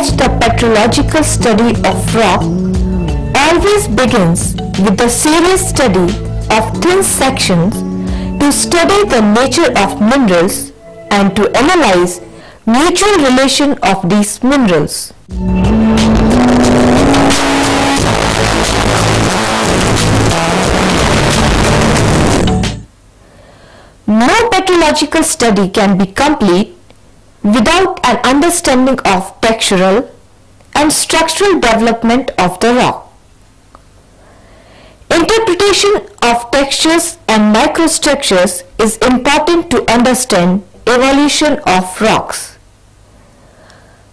such the petrological study of rock always begins with the serious study of thin sections to study the nature of minerals and to analyze mutual relation of these minerals. No petrological study can be complete without an understanding of textural and structural development of the rock. Interpretation of textures and microstructures is important to understand evolution of rocks.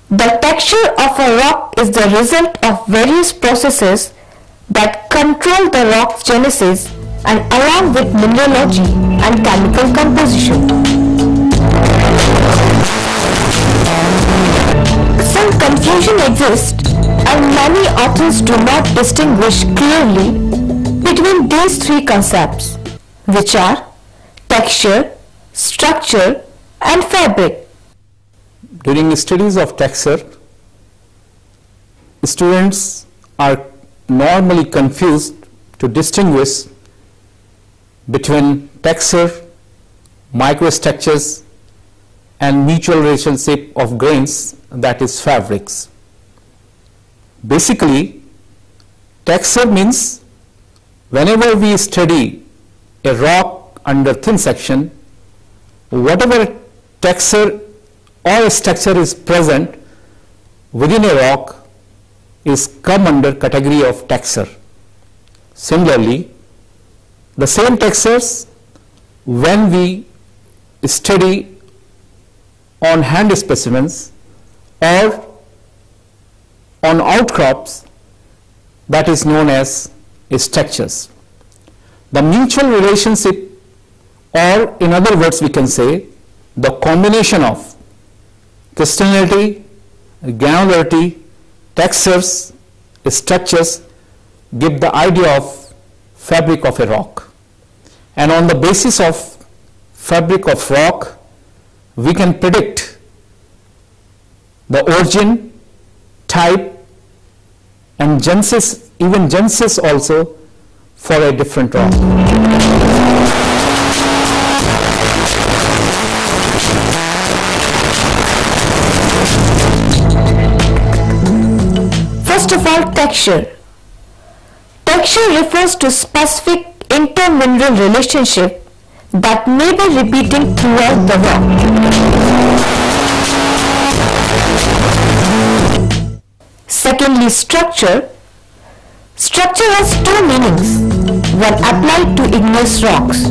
The texture of a rock is the result of various processes that control the rock's genesis and along with mineralogy and chemical composition. Some confusion exists and many authors do not distinguish clearly between these three concepts, which are texture, structure and fabric. During studies of texture, students are normally confused to distinguish between texture, microstructures and mutual relationship of grains, that is fabrics. Basically, texture means whenever we study a rock under thin section, whatever texture or structure is present within a rock is come under category of texture. Similarly, the same textures when we study on hand specimens or on outcrops, that is known as structures. The mutual relationship, or in other words we can say the combination of crystallinity, granularity, textures, structures give the idea of fabric of a rock. And on the basis of fabric of rock, we can predict the origin, type and genesis, even genesis also for a different rock. First of all, texture. Texture refers to specific intermineral relationship that may be repeating throughout the rock. Secondly, structure. Structure has two meanings when applied to igneous rocks.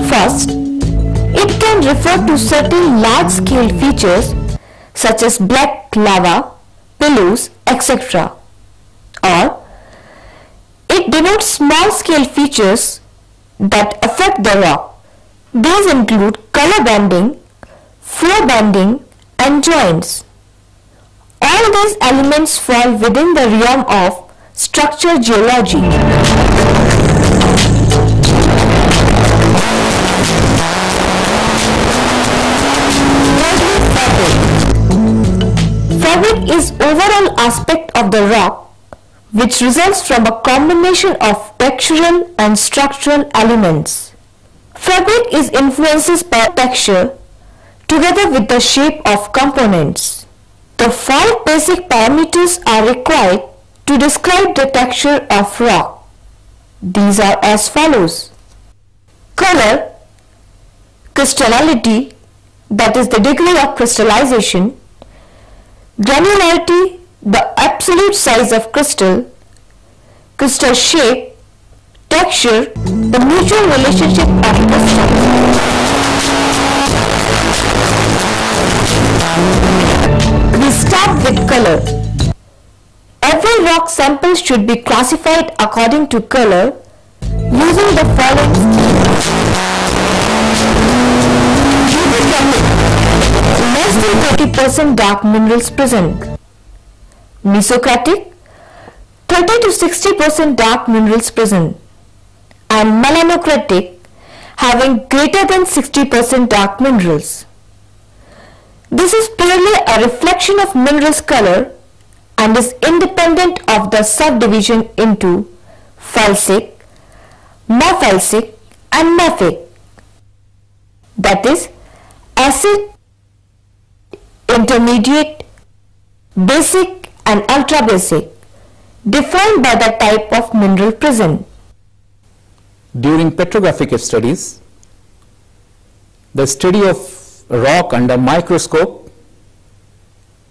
First, it can refer to certain large-scale features such as black lava, pillows, etc. Or it denotes small-scale features that affect the rock. These include color banding, flow banding and joints. All these elements fall within the realm of structure geology. Fabric is overall aspect of the rock which results from a combination of textural and structural elements. Fabric is influenced by texture together with the shape of components. The 5 basic parameters are required to describe the texture of rock. These are as follows: color, crystallinity, that is the degree of crystallization, granularity, the absolute size of crystal, crystal shape, texture, the mutual relationship of crystals. We start with color. Every rock sample should be classified according to color using the following schemes. Less than 30% dark minerals present. Mesocratic, 30 to 60% dark minerals present. And melanocratic, having greater than 60% dark minerals. This is purely a reflection of minerals color and is independent of the subdivision into felsic, mefelsic and mafic, that is acid, intermediate, basic and ultra basic, defined by the type of mineral present. During petrographic studies, the study of rock under microscope,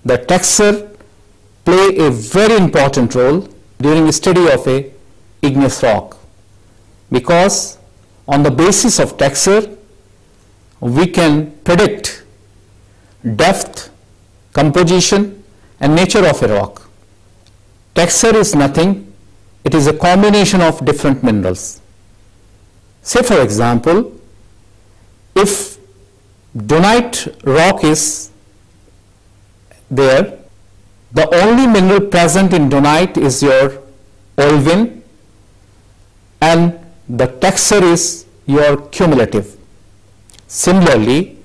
the texture play a very important role during study of a igneous rock, because on the basis of texture we can predict depth, composition and nature of a rock. Texture is nothing, it is a combination of different minerals. Say for example, if dunite rock is there, the only mineral present in dunite is your olivine and the texture is your cumulative. Similarly,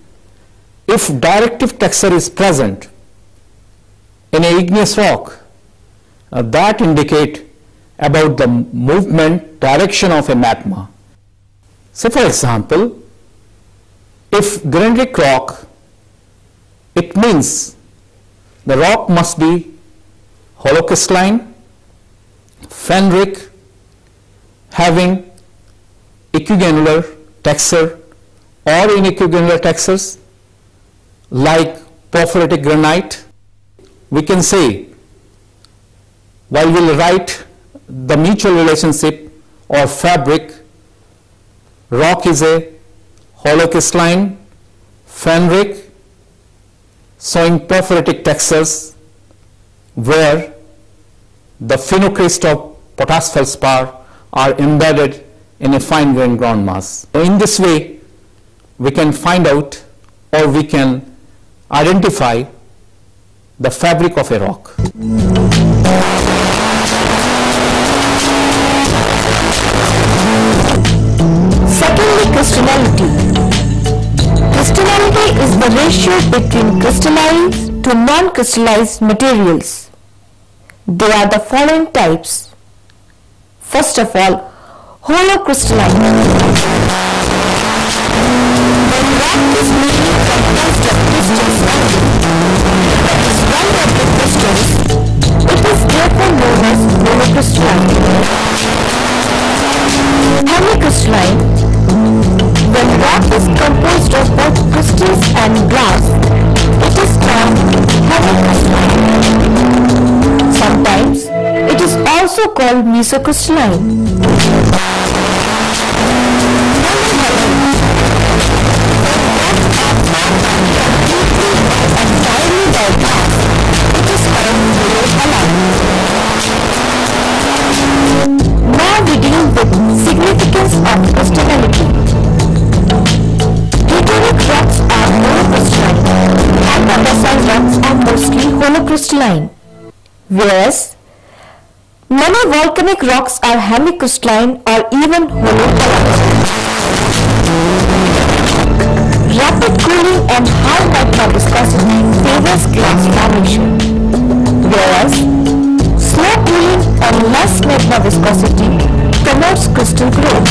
if directive texture is present in a igneous rock, that indicate about the movement direction of a magma. So for example, if granitic rock, it means the rock must be holocrystalline, phenric, having equigranular texture or inequigranular textures like porphyritic granite. We can say, while we will write the mutual relationship or fabric, rock is a holocrystalline, phenric, showing porphyritic textures where the phenocryst of potash feldspar are embedded in a fine grained ground mass. So in this way we can find out or we can identify the fabric of a rock. Secondly, crystallinity. Crystallinity is the ratio between crystallized to non-crystallized materials. There are the following types. First of all, holocrystalline. When rock is mainly composed of crystals that is one of the crystals, it is therefore known as holocrystalline. Hemicrystalline. When rock is composed of both crystals and glass, it is called hemicrystalline. Sometimes it is also called mesocrystalline. Now we deal with significance of crystallinity. Plutonic rocks are monocrystalline and the basalt rocks are mostly holocrystalline, whereas many volcanic rocks are hemicrystalline or even holocrystalline. Rapid cooling and high magma viscosity favors glass formation, whereas slow cooling and less magma viscosity promotes crystal growth.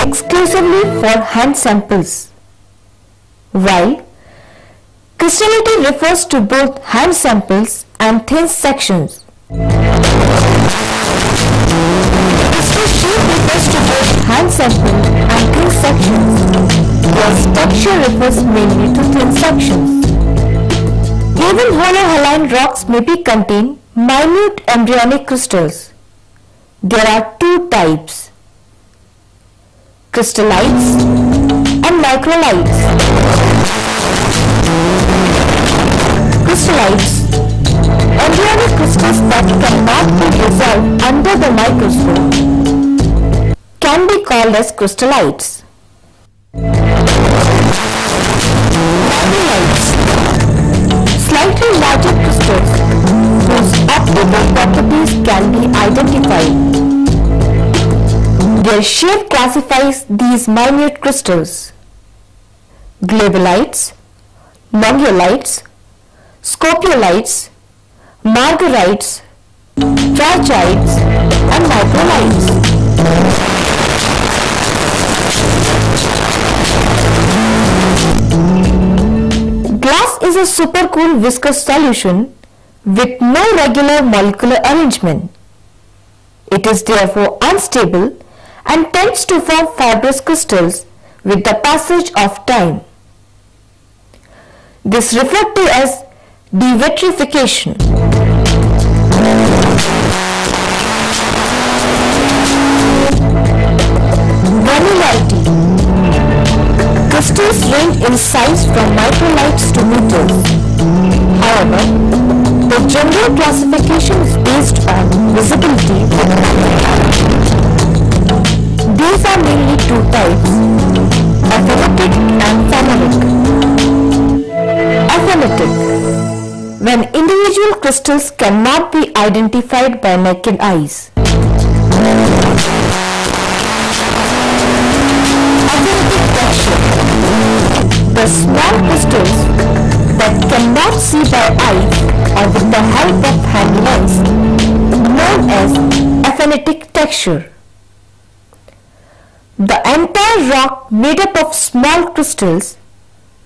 Exclusively for hand samples, while crystallinity refers to both hand samples and thin sections. Crystal shape refers to both hand samples and thin sections, while texture refers mainly to thin sections. Even holohaline rocks may be contain minute embryonic crystals. There are two types, crystallites and microlites. Crystallites, embryonic crystals that cannot be resolved under the microscope, can be called as crystallites. Microlites, slightly larger crystals whose optical properties can be identified. Their shape classifies these minute crystals. Glabellites, mongolites, scopiolites, margarites, trachytes and microlites. Glass is a supercool viscous solution with no regular molecular arrangement. It is therefore unstable and tends to form fibrous crystals with the passage of time. This is referred to as devitrification. Granularity. Crystals range in size from microlites to meters. However, the general classification is based on visibility. These are mainly two types, aphanitic and phenolic. Aphanitic, when individual crystals cannot be identified by naked eyes. Aphanitic texture, the small crystals that cannot see by eyes or with the help of hand lens, known as aphanitic texture. The entire rock made up of small crystals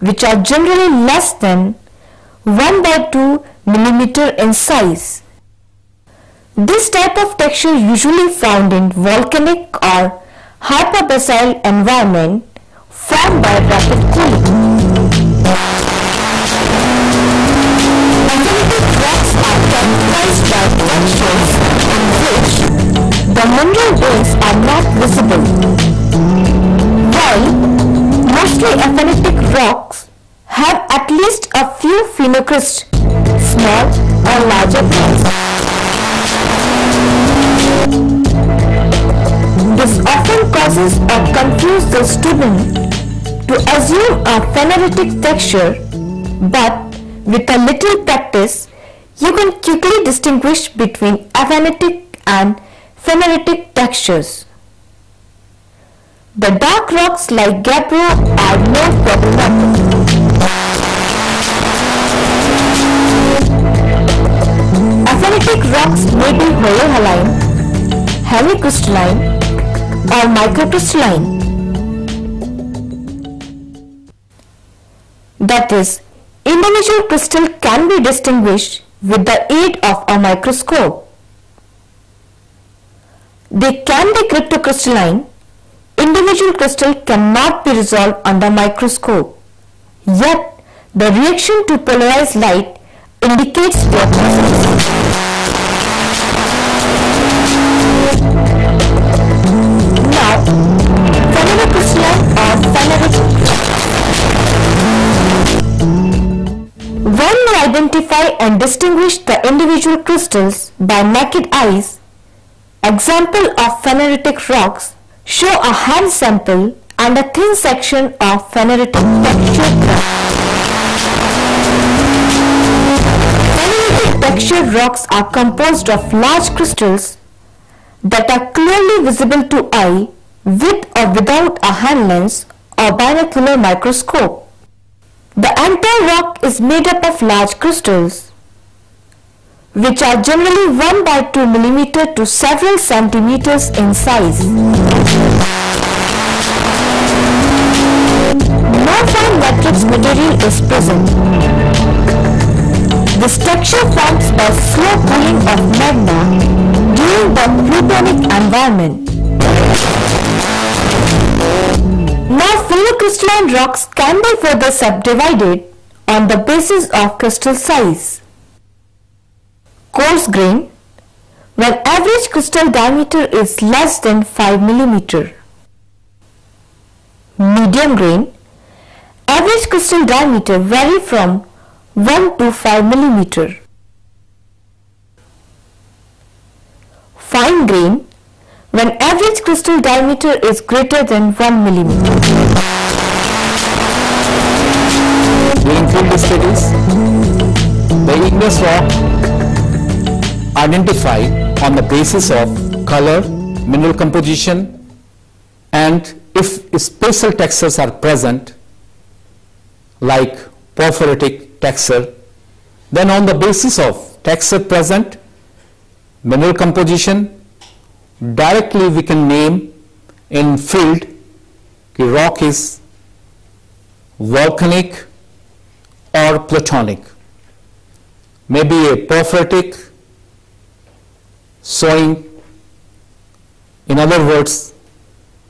which are generally less than 1/2 millimeter in size. This type of texture usually found in volcanic or hyperbasal environment formed by rapid cooling. Aphanitic rocks are characterized by textures in which the mineral veins are not visible, while mostly aphanitic rocks have at least a few phenocrysts, small or larger grains. This often causes or confuses the student to assume a phenolitic texture, but with a little practice, you can quickly distinguish between aphanitic and phenolitic textures. The dark rocks like gabbro are more problematic. Aphanitic rocks may be holohaline, hemicrystalline, or microcrystalline. That is, individual crystal can be distinguished with the aid of a microscope. They can be cryptocrystalline. Individual crystal cannot be resolved under microscope, yet the reaction to polarized light indicates their presence. Now, phenolocrystalline or phenolitic. When we identify and distinguish the individual crystals by naked eyes, example of phenolitic rocks show a hand sample and a thin section of phenolitic textured rock. Phenolitic textured rocks are composed of large crystals that are clearly visible to eye with or without a hand lens or binocular microscope. The entire rock is made up of large crystals, which are generally 1/2 millimeter to several centimeters in size. No fine matrix material is present. This texture forms by slow cooling of magma during the plutonic environment. Now phenocrystalline rocks can be further subdivided on the basis of crystal size. Coarse grain, when average crystal diameter is less than 5 millimeter. Medium grain, average crystal diameter vary from 1 to 5 millimeter. Fine grain, when average crystal diameter is greater than 1 millimeter. During field studies, the igneous rock identified on the basis of color, mineral composition, and if spatial textures are present, like porphyritic texture. Then on the basis of texture present, mineral composition, directly we can name in field the rock is volcanic or plutonic. Maybe a porphyritic, showing, in other words,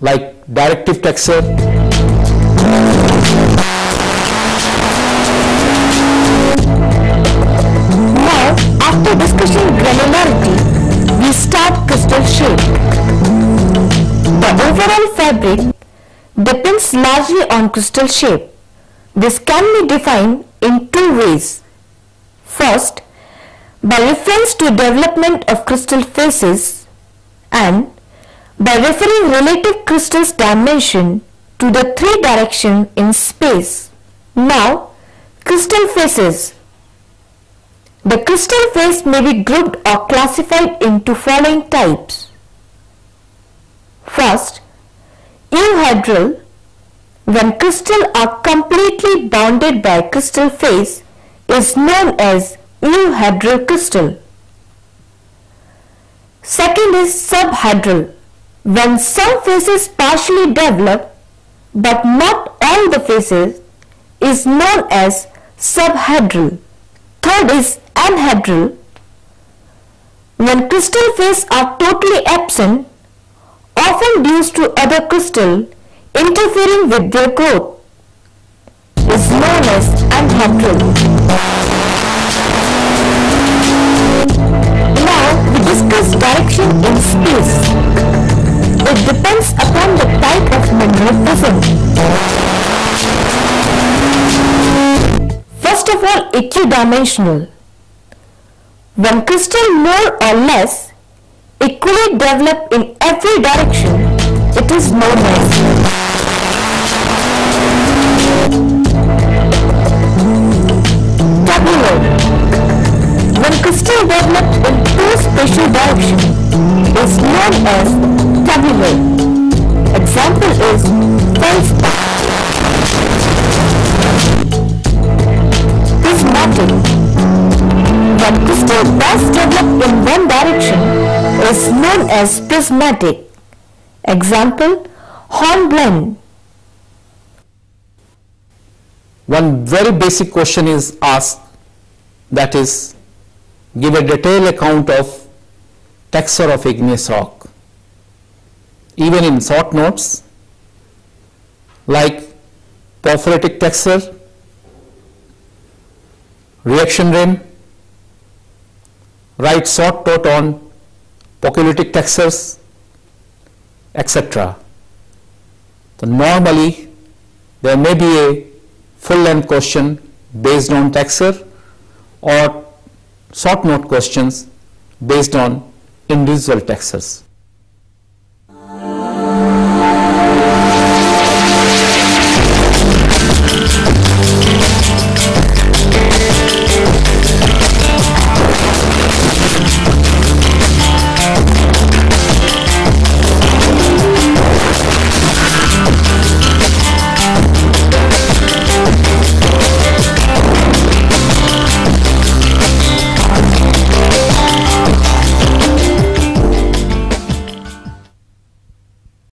like directive texture. Now, after discussing granularity, we start crystal shape. The overall fabric depends largely on crystal shape. This can be defined in two ways. First, by reference to development of crystal faces, and by referring relative crystal's dimension to the three directions in space. Now, crystal faces. The crystal face may be grouped or classified into following types. First, euhedral. When crystals are completely bounded by crystal face, is known as euhedral crystal. Second is subhedral. When some faces partially develop but not all the faces, is known as subhedral. Third is anhedral. When crystal faces are totally absent, often due to other crystal interfering with their growth, is known as anhedral. Now we discuss direction in space. It depends upon the type of mineral present. First of all, equidimensional. When crystal more or less equally develop in every direction, it is known as tabular. When crystal develop in two spatial directions, is known as tabular. Example is feldspar. Prismatic. When crystal does develop in one direction, is known as prismatic. Example, hornblende. One very basic question is asked, that is, give a detailed account of texture of igneous rock. Even in short notes like porphyritic texture, reaction rim, write short note on polyclitic textures, etc. So normally there may be a full length question based on texture or short note questions based on individual textures.